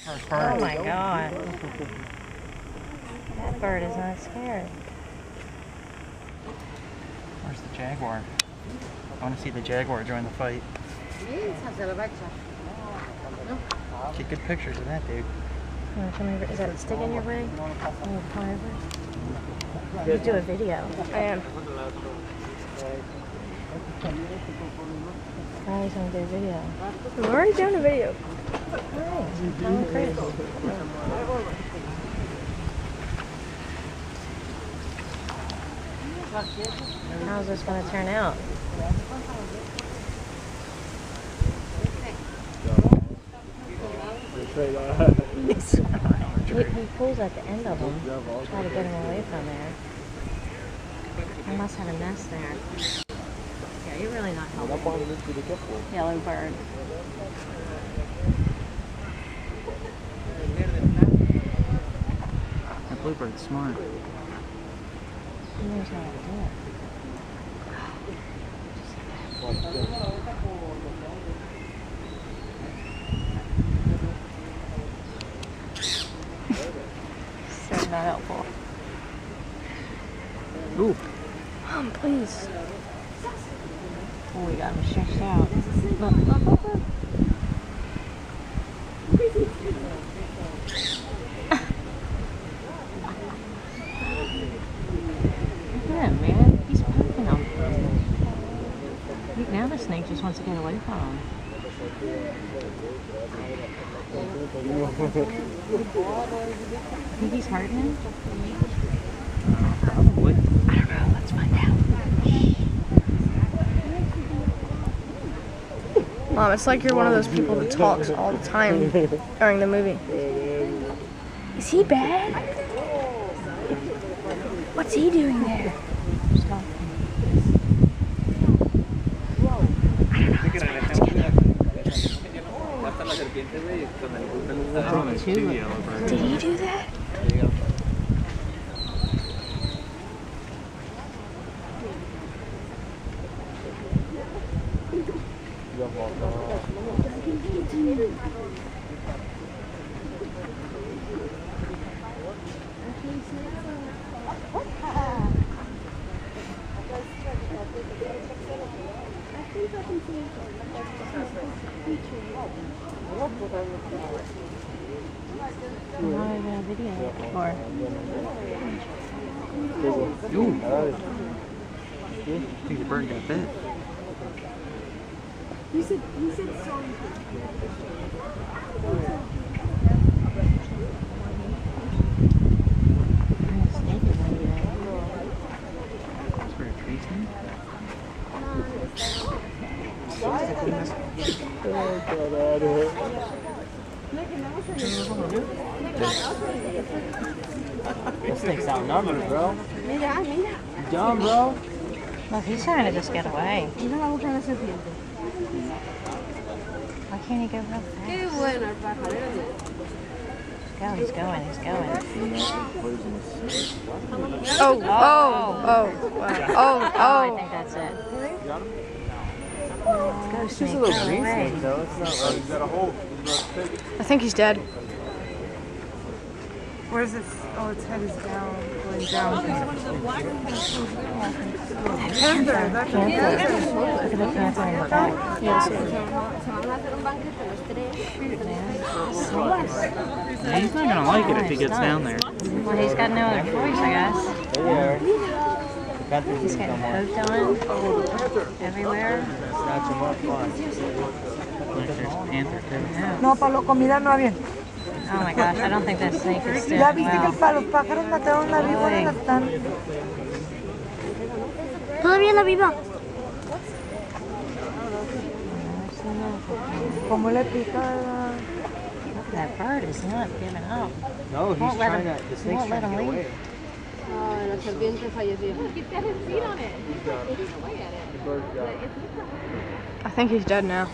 Oh my god. That bird is not scared. Where's the jaguar? I want to see the jaguar join the fight. Get good pictures of that dude. Is that a stick in your way? You do a video. I am. Guys, I'm doing a video. I'm already doing a video. Alright, I'm Chris. How's this going to turn out? He pulls at the end of them, try to get him away from there. I must have a nest there. Yeah, you're really not helping. Yellow bird. That bluebird's smart. He knows how to do it. So not helpful. Ooh. Please. Oh, we got him stretched out. Look. Look at him, man. He's poking him. Now the snake just wants to get away from him. I think he's hurting him. Probably. I don't know. Let's find out. Mom, it's like you're one of those people that talks all the time during the movie. Is he bad? What's he doing there? Did he do that? Video for. Ooh. I think the bird got bit. He said so. Is there a tree snake? This thing's outnumbered, bro. You dumb, bro. Look, he's trying to just get away. Why can't he go real fast? He's going. Oh, wow. I think that's it. Let's go, It's just snake. a little Go green away. snake, though. It's not like... I think he's dead. Where's its? Oh, its head is down, going down. Panther. That's a panther. Look at the panther in the back. Yes. Yeah, he's not gonna like it if he gets down there. Well, he's got no other choice, I guess. He's getting poked on everywhere. Snatch him up, fine. Look, there's a panther too. No, Pablo, comida no había. Oh my gosh, I don't think that snake is doing Ya viste que well. para los pájaros mataron la víbora, la están. Todavía la viva. ¿Cómo le pica la... That bird is not giving up. No, he's Won't let trying him- to... The snake's won't let trying to him get leave. away. La serpiente falleció. The bird got it. I think he's dead now.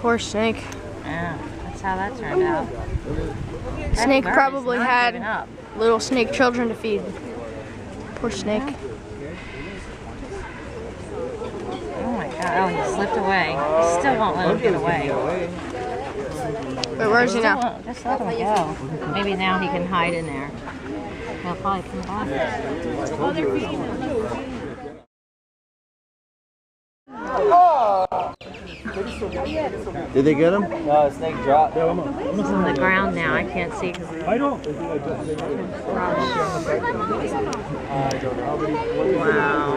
Poor snake. Yeah, that's how that turned out. That Snake bird is probably not had giving up. little snake children to feed. Poor snake. Oh my god, oh, he slipped away. He still won't let him get away. Wait, where is he now? Just let him go. Maybe now he can hide in there. He'll probably come back. Did they get him? No, the snake dropped. He's on the ground now. I can't see because I don't. Wow.